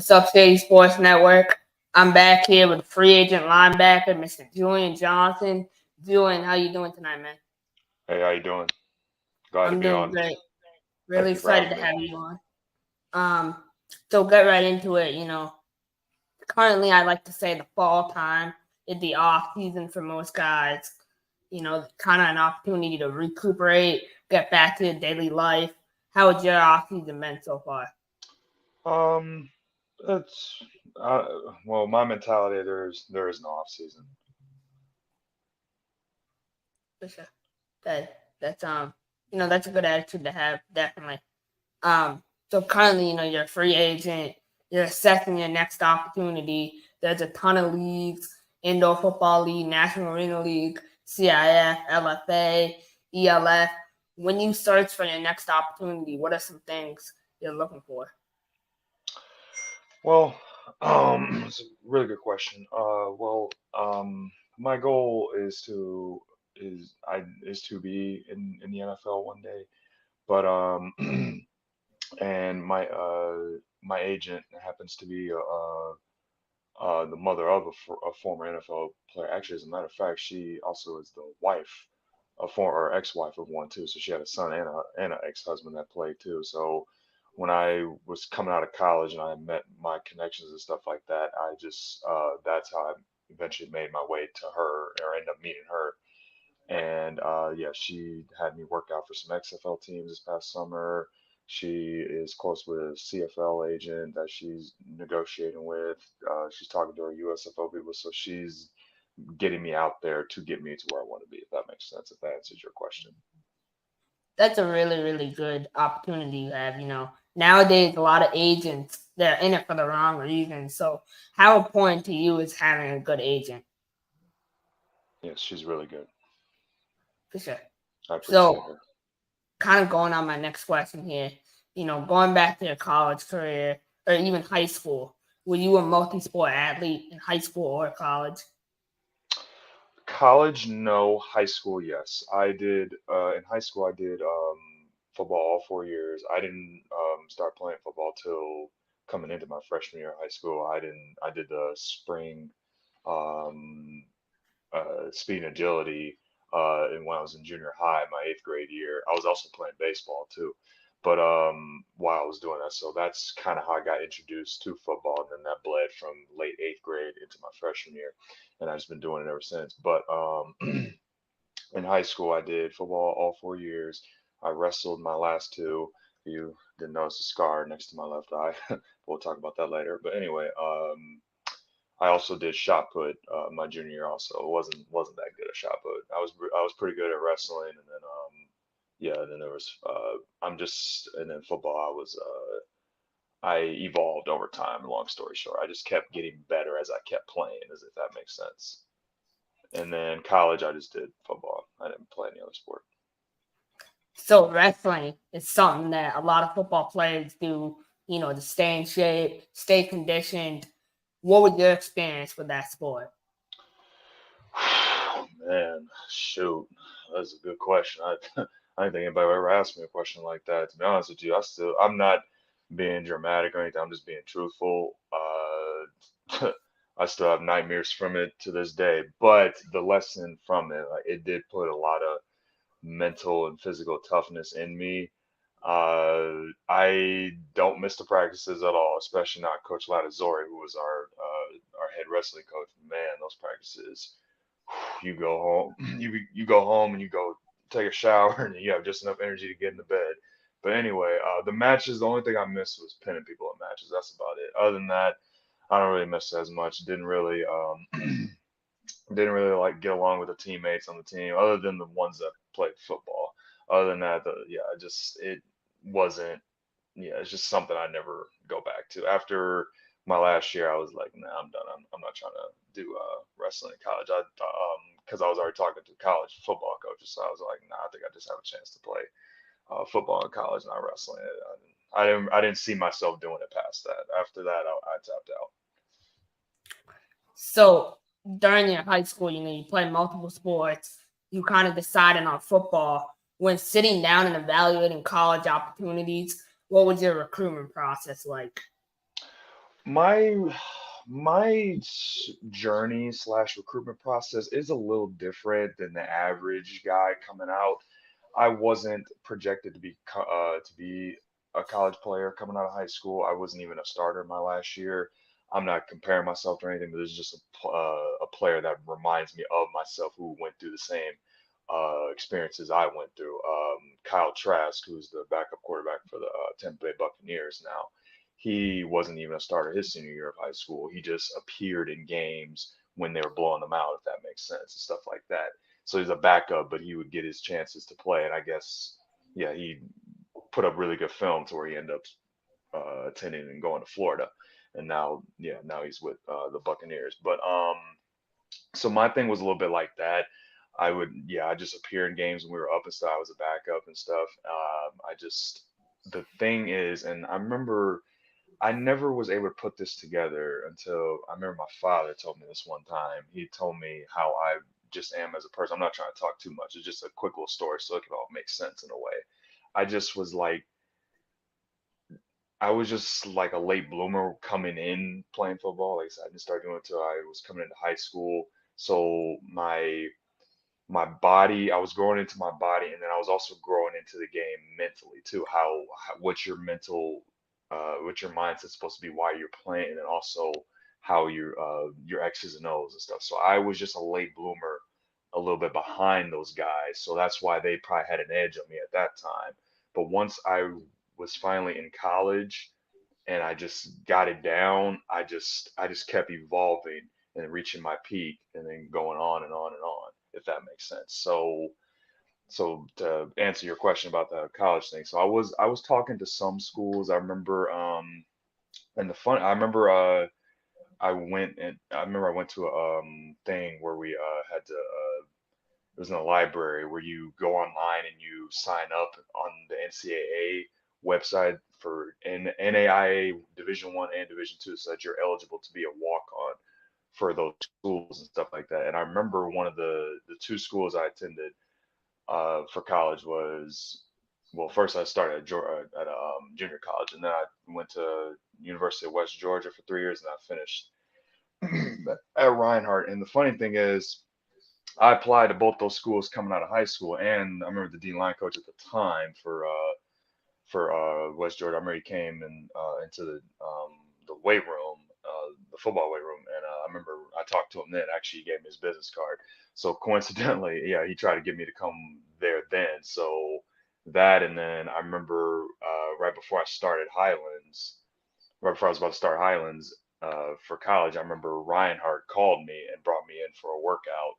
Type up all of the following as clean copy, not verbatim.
What's up, City Sports Network? I'm back here with free agent linebacker, Mr. Julian Johnson. Julian, how you doing tonight, man? Hey, how you doing? Glad to I'm be doing on. great. Really Thank you for excited having to me. have you on. So get right into it. Currently I like to say the fall time is the off season for most guys. Kind of an opportunity to recuperate, get back to daily life. How has your off season been so far? Um, it's uh, well, my mentality there is no off season. For sure. That's a good attitude to have, definitely. So currently, you're a free agent, you're assessing your next opportunity. There's a ton of leagues, Indoor Football League, National Arena League, CIF, LFA, ELF. When you search for your next opportunity, what are some things you're looking for? Well, it's a really good question. My goal is to be in the NFL one day, but and my agent happens to be the mother of a former NFL player. Actually, as a matter of fact, she also is the wife, a former or ex-wife of one too. So she had a son and an ex-husband that played too. So when I was coming out of college and I met my connections and stuff like that, I just that's how I eventually made my way to her or ended up meeting her. And yeah, she had me work out for some XFL teams this past summer. She is close with a CFL agent that she's negotiating with. She's talking to her USFL people, so she's getting me out there to get me to where I want to be, if that makes sense, if that answers your question. That's a really, really good opportunity you have. Nowadays, a lot of agents, they're in it for the wrong reasons. So, how important to you is having a good agent? Yes, she's really good. For sure. I appreciate So, her. kind of going on my next question here, going back to your college career or even high school, were you a multi sport athlete in high school or college? College, no. High school, yes. I did. In high school, I did football all 4 years. I didn't start playing football till coming into my freshman year of high school. I didn't. I did the spring um, speed and agility. And when I was in junior high, my eighth grade year, I was also playing baseball too. But while I was doing that, so that's kind of how I got introduced to football, and then that bled from late eighth grade into my freshman year, and I've just been doing it ever since. But in high school, I did football all 4 years. I wrestled my last two. You didn't notice a scar next to my left eye. We'll talk about that later. But anyway, I also did shot put my junior year. Also, it wasn't that good at shot put. I was pretty good at wrestling, and then yeah, then there was I'm just and then football. I evolved over time. Long story short, I just kept getting better as I kept playing, as if that makes sense. And then college, I just did football. I didn't play any other sport. So, wrestling is something that a lot of football players do, to stay in shape, stay conditioned. What was your experience with that sport? Man, shoot, that's a good question. I didn't think anybody would ever asked me a question like that. To be honest with you, I'm not being dramatic or anything. I'm just being truthful. I still have nightmares from it to this day. But the lesson from it, like, it did put a lot of mental and physical toughness in me. I don't miss the practices at all, especially not Coach Latazori, who was our head wrestling coach. Man, those practices, you go home, you go home and you go take a shower, and you have just enough energy to get into bed. But anyway, the matches, the only thing I missed was pinning people at matches. That's about it. Other than that, I don't really miss it as much. Didn't really like get along with the teammates on the team, other than the ones that played football. Other than that, yeah, it wasn't. Yeah, it's just something I never go back to. After my last year, I was like, nah, I'm done. I'm not trying to do wrestling in college. Because I was already talking to college football coaches, so I was like, nah, I think I just have a chance to play football in college, not wrestling. I didn't see myself doing it past that. After that, I tapped out. So, during your high school, you play multiple sports. You kind of decided on football. When sitting down and evaluating college opportunities, what was your recruitment process like? My journey slash recruitment process is a little different than the average guy coming out. I wasn't projected to be a college player coming out of high school. I wasn't even a starter my last year. I'm not comparing myself to anything, but this is just a player that reminds me of myself who went through the same experiences I went through. Kyle Trask, who's the backup quarterback for the Tampa Bay Buccaneers now, he wasn't even a starter his senior year of high school. He just appeared in games when they were blowing them out, if that makes sense, and stuff like that. So he's a backup, but he would get his chances to play. And I guess, yeah, he put up really good film to where he ended up attending and going to Florida. And now, yeah, now he's with the Buccaneers. But so my thing was a little bit like that. I just appear in games when we were up and stuff. I was a backup and stuff. The thing is, and I remember I never was able to put this together until I remember my father told me this one time. He told me how I just am as a person. I'm not trying to talk too much. It's just a quick little story so it can all make sense in a way. I just was like, I was just like a late bloomer coming in playing football. Like I said, I didn't start doing it until I was coming into high school. So my body, I was growing into my body, and then I was also growing into the game mentally too. What's your what's your mindset supposed to be while you're playing, and then also how your X's and O's and stuff. So I was just a late bloomer, a little bit behind those guys. So that's why they probably had an edge on me at that time. But once I was finally in college and I just got it down, I just kept evolving and reaching my peak and then going on and on and on, if that makes sense. So to answer your question about the college thing, so I was talking to some schools. I remember and the fun I remember I remember I went to a thing where we had to it was in a library where you go online and you sign up on the NCAA website for NAIA Division One and Division Two, so that you're eligible to be a walk on for those schools and stuff like that. And I remember one of the two schools I attended for college was, well, first I started at a junior college, and then I went to University of West Georgia for 3 years, and I finished at Reinhardt. And the funny thing is, I applied to both those schools coming out of high school, and I remember the D line coach at the time for West Georgia. I remember he came into the weight room, the football weight room, and I remember I talked to him then. Actually, he gave me his business card. So coincidentally, yeah, he tried to get me to come there then. So that, and then I remember right before I was about to start Highlands for college, I remember Reinhardt called me and brought me in for a workout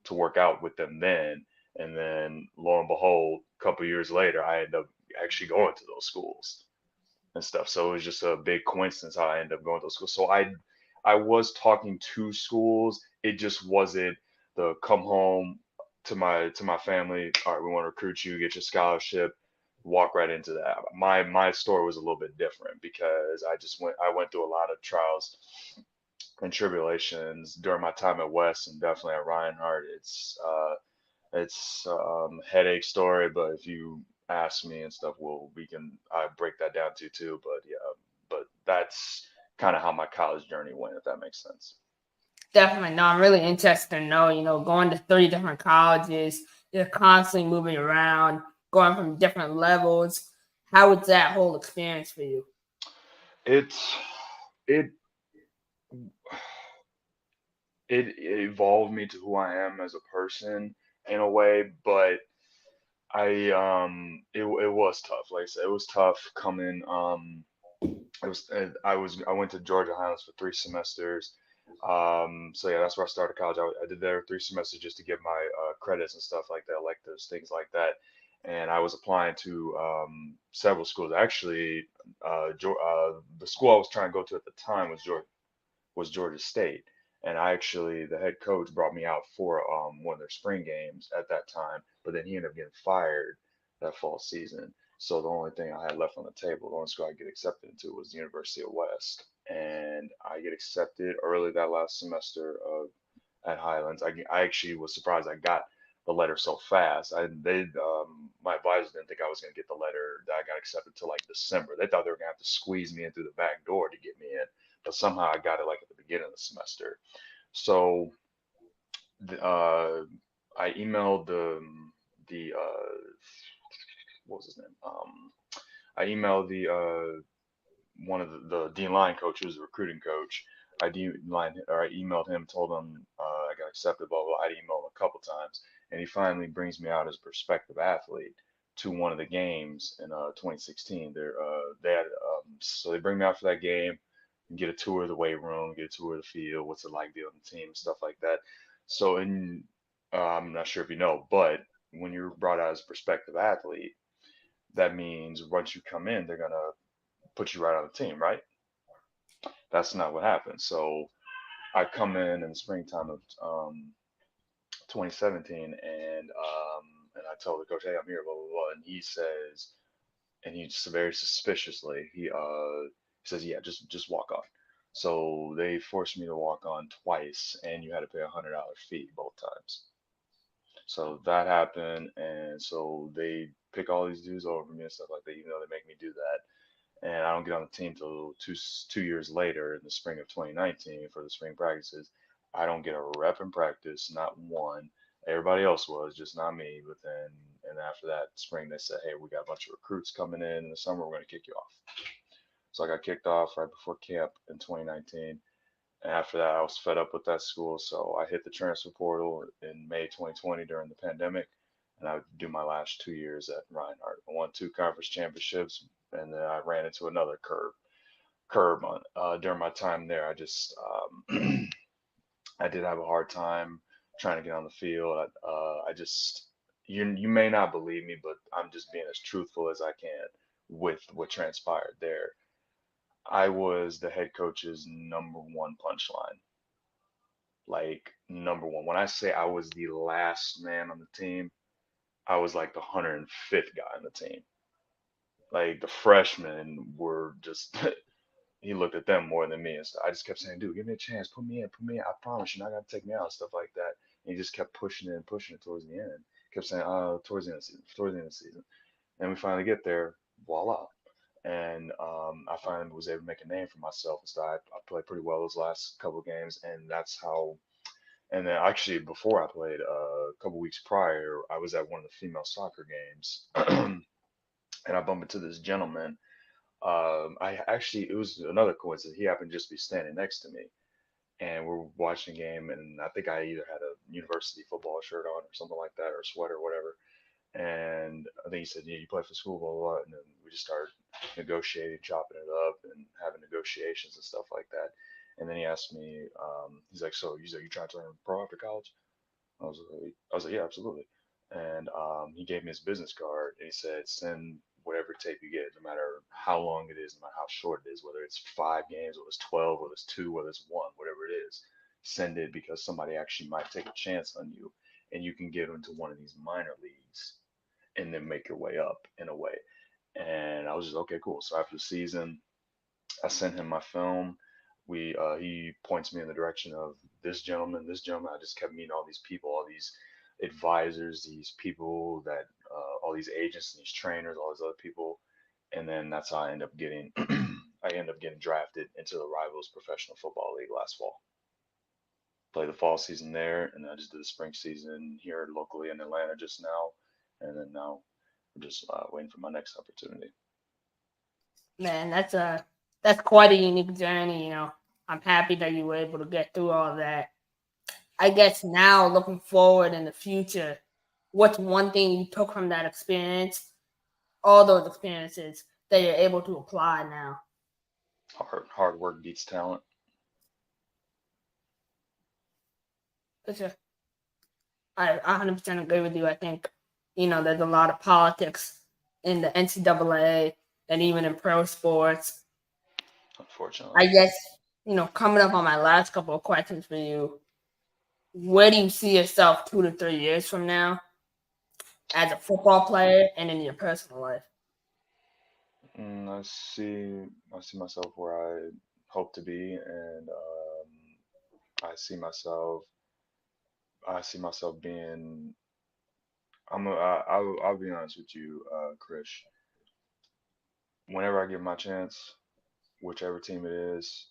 to work out with them then. And then lo and behold, a couple years later, I ended up actually going to those schools and stuff. So it was just a big coincidence how I ended up going to those schools. So I was talking to schools. It just wasn't the come home to my family. All right, we want to recruit you, get your scholarship, walk right into that. My story was a little bit different because I went through a lot of trials and tribulations during my time at West and definitely at Reinhardt. It's headache story, but if you ask me and stuff, we can I break that down to you too. But yeah, but that's kind of how my college journey went, if that makes sense. Definitely. No, I'm really interested to know, going to 30 different colleges, you're constantly moving around, going from different levels. How was that whole experience for you? It's it it evolved me to who I am as a person in a way, but it was tough. Like I said, it was tough coming. I went to Georgia Highlands for 3 semesters. So yeah, that's where I started college. I did there 3 semesters just to get my credits and stuff like that, like those things like that. And I was applying to several schools. Actually, the school I was trying to go to at the time was Georgia State. And the head coach brought me out for one of their spring games at that time, but then he ended up getting fired that fall season. So the only thing I had left on the table, the only school I could get accepted into was the University of West. And I get accepted early that last semester at Highlands. I actually was surprised I got the letter so fast. My advisors didn't think I was going to get the letter that I got accepted till like December. They thought they were going to have to squeeze me in through the back door to get me in. but somehow I got it like at the beginning of the semester. So the, I emailed the what was his name? I emailed the one of the D line coach, who was the recruiting coach. I emailed him, told him I got accepted, blah blah. I emailed him a couple times, and he finally brings me out as a prospective athlete to one of the games in 2016. They had so they bring me out for that game, and get a tour of the weight room, get a tour of the field, what's it like being on the team, stuff like that. So in I'm not sure if you know, but when you're brought out as a prospective athlete, that means once you come in, they're gonna put you right on the team, right? That's not what happened. So I come in the springtime of 2017, and I told the coach, "Hey, I'm here," blah blah blah, and he says, and he just very suspiciously he says, "Yeah, just walk on." So they forced me to walk on twice, and you had to pay $100 fee both times. So that happened, and so they pick all these dudes over me and stuff like that, even though they make me do that. And I don't get on the team till 2 years later in the spring of 2019 for the spring practices. I don't get a rep in practice, not one. Everybody else was, just not me. But then, and after that spring, they said, "Hey, we got a bunch of recruits coming in the summer. We're going to kick you off." So I got kicked off right before camp in 2019. And after that, I was fed up with that school, so I hit the transfer portal in May 2020 during the pandemic, and I would do my last 2 years at Reinhardt. I won two conference championships, and then I ran into another curb on during my time there. I did have a hard time trying to get on the field. I just you may not believe me, but I'm just being as truthful as I can with what transpired there. I was the head coach's number one punchline, like number one. When I say I was the last man on the team, I was like the 105th guy on the team. Like the freshmen were just he looked at them more than me, and so I just kept saying, "Dude, give me a chance, put me in, put me in. I promise you're not gonna take me out," stuff like that. And he just kept pushing it and pushing it towards the end. Kept saying, towards the end of the season, towards the end of the season." And we finally get there, voila. And I finally was able to make a name for myself and stuff. I played pretty well those last couple of games, and that's how. And then actually, before I played, a couple weeks prior, I was at one of the female soccer games, and I bumped into this gentleman. I actually, it was another coincidence. He happened to just be standing next to me, and we're watching a game, and I think I either had a university football shirt on or something like that, or a sweater, or whatever. And I think he said, "Yeah, you play for school, blah blah blah." And then we just started negotiating, chopping it up, and having negotiations and stuff like that. And then he asked me, he's like, "So, you trying to turn pro after college?" I was like, "Yeah, absolutely." And he gave me his business card, and he said, "Send whatever tape you get, no matter how long it is, no matter how short it is, whether it's 5 games, whether it's 12, whether it's two, whether it's one, whatever it is, send it because somebody actually might take a chance on you, and you can get into one of these minor leagues and then make your way up in a way." And I was just okay, cool. So after the season, I sent him my film. He points me in the direction of this gentleman, this gentleman. I just kept meeting all these people, all these advisors, these people that all these agents, these trainers, all these other people, and then that's how I end up getting I end up getting drafted into the Rivals Professional Football League last fall. Played the fall season there, and I just did the spring season here locally in Atlanta just now, and then now I'm just waiting for my next opportunity. Man, that's quite a unique journey. I'm happy that you were able to get through all that. I guess now, looking forward in the future, what's one thing you took from that experience, all those experiences that you're able to apply now? Hard work beats talent. For sure. I 100% agree with you. I think, there's a lot of politics in the NCAA and even in pro sports. Unfortunately. I guess, coming up on my last couple of questions for you, where do you see yourself 2 to 3 years from now as a football player and in your personal life? I see myself where I hope to be, and I see myself I see myself being. I'll be honest with you, Chris. Whenever I get my chance, whichever team it is,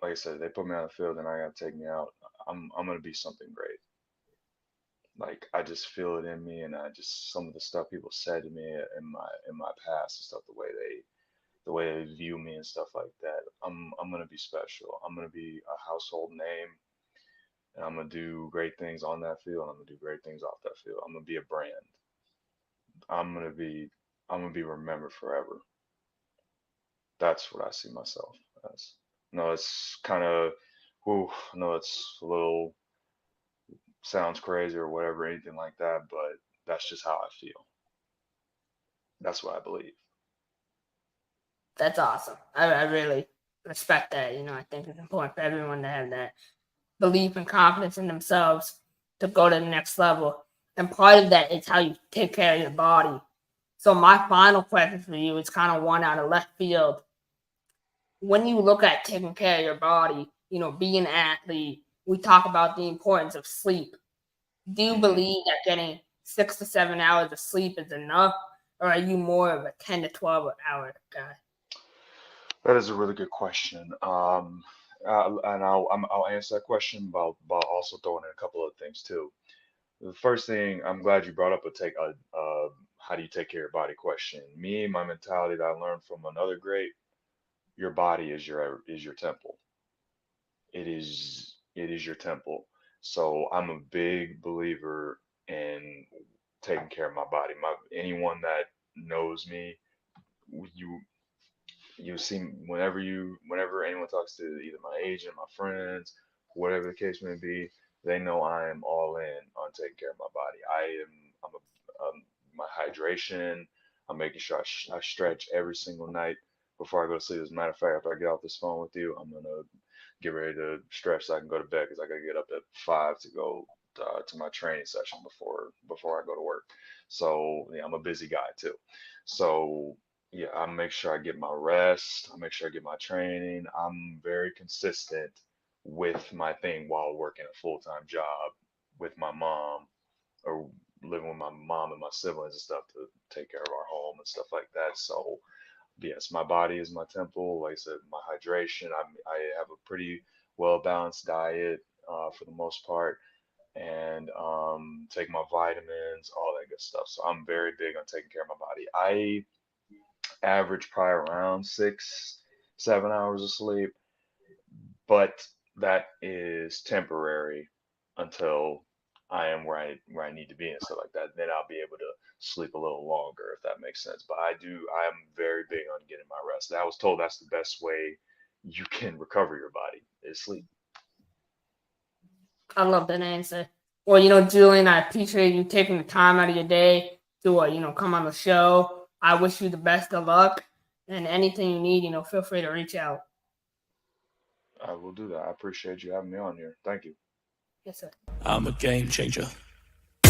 like I said, they put me on the field and I gotta take me out. I'm gonna be something great. Like I just feel it in me, and I just some of the stuff people said to me in my past and stuff, the way they view me and stuff like that. I'm gonna be special. I'm gonna be a household name, and I'm gonna do great things on that field. And I'm gonna do great things off that field. I'm gonna be a brand. I'm gonna be I'm gonna be remembered forever. That's what I see myself as. No, it's kind of, whew, no, it's a little sounds crazy or whatever, anything like that, but that's just how I feel. That's what I believe. That's awesome. I really respect that. I think it's important for everyone to have that belief and confidence in themselves to go to the next level. And part of that is how you take care of your body. So my final question for you is kind of one out of left field. When you look at taking care of your body, being an athlete, we talk about the importance of sleep. Do you Hmm. believe that getting 6 to 7 hours of sleep is enough, or are you more of a 10 to 12 hour guy? That is a really good question. And I'll answer that question by also throwing in a couple of things too. The first thing, I'm glad you brought up how do you take care of your body question. Me, my mentality that I learned from another great, your body is your temple. It is your temple. So I'm a big believer in taking care of my body. Anyone that knows me, you you see whenever anyone talks to either my agent, my friends, whatever the case may be, they know I am all in on taking care of my body. My hydration. I'm making sure I stretch every single night before I go to sleep. As a matter of fact, after I get off this phone with you, I'm gonna get ready to stretch so I can go to bed because I gotta get up at 5 to go to my training session before I go to work. So yeah, I'm a busy guy too. So yeah, I make sure I get my rest. I make sure I get my training. I'm very consistent with my thing while working a full-time job with my mom or living with my mom and my siblings and stuff to take care of our home and stuff like that. So yes, my body is my temple. Like I said, my hydration. I have a pretty well balanced diet for the most part, and take my vitamins, all that good stuff. So I'm very big on taking care of my body. I average probably around 7 hours of sleep, but that is temporary until I am where I need to be and stuff like that. Then I'll be able to sleep a little longer if that makes sense. But I'm very big on getting my rest. I was told that's the best way you can recover your body is sleep. I love that answer. Well, Julian, I appreciate you taking the time out of your day to, come on the show. I wish you the best of luck, and anything you need, feel free to reach out. I will do that. I appreciate you having me on here. Thank you. Yes, sir. I'm a game changer.